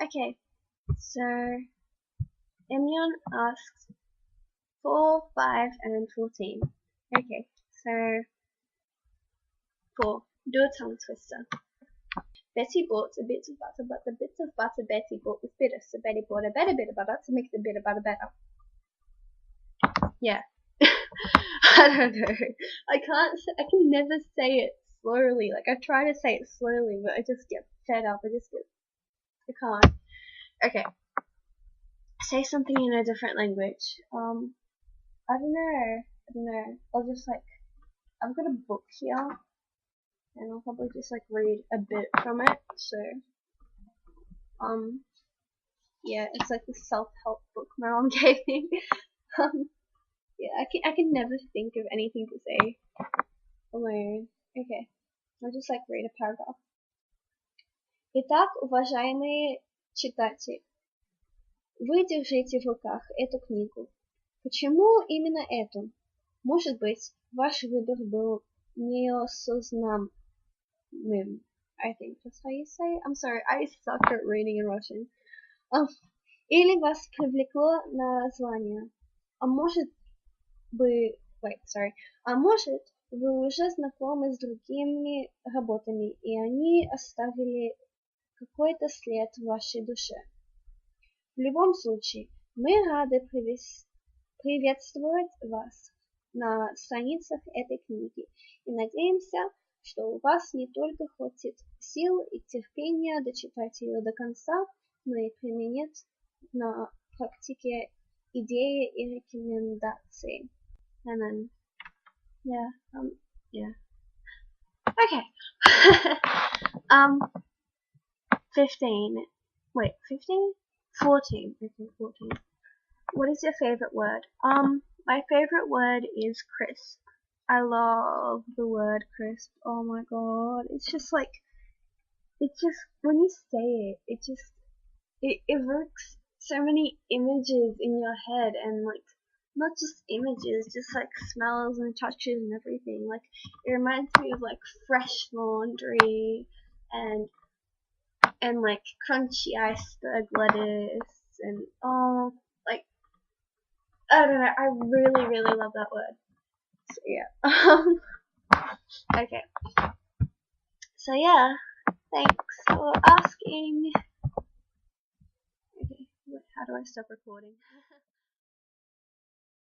Okay, so Emyon asks 4, 5, and 14. Okay, so 4. Do a tongue twister. Betty bought a bit of butter, but the bits of butter Betty bought was bitter, so Betty bought a better bit of butter to make the bit of butter better. Yeah. I don't know. I can never say it slowly. Like, I try to say it slowly, but I just get fed up. I can't. Okay. Say something in a different language. I don't know. I'll just I've got a book here, and I'll probably just read a bit from it. So, yeah, it's like the self-help book my mom gave me. Yeah, I can never think of anything to say alone. Okay, I'll just read a paragraph. Итак, уважаемые читатели, вы держите в руках эту книгу. Почему именно эту? Может быть, ваш выбор был неосознанным. I think that's how you say it. I'm sorry, I suck at reading in Russian. Или вас привлекло название. А может А может, вы уже знакомы с другими работами, и они оставили какой-то след в вашей душе. В любом случае, мы рады приветствовать вас на страницах этой книги и надеемся, что у вас не только хватит сил и терпения дочитать ее до конца, но и применить на практике идеи и рекомендации. And then, yeah. Okay. 15. Wait, 15? 14. Okay, 14. What is your favorite word? My favorite word is crisp. I love the word crisp. Oh my god. It's just when you say it, it evokes so many images in your head, and not just images, just smells and touches and everything. It reminds me of fresh laundry and crunchy iceberg lettuce and I don't know, I really, really love that word. So yeah. Okay. So yeah, thanks for asking. Okay, how do I stop recording?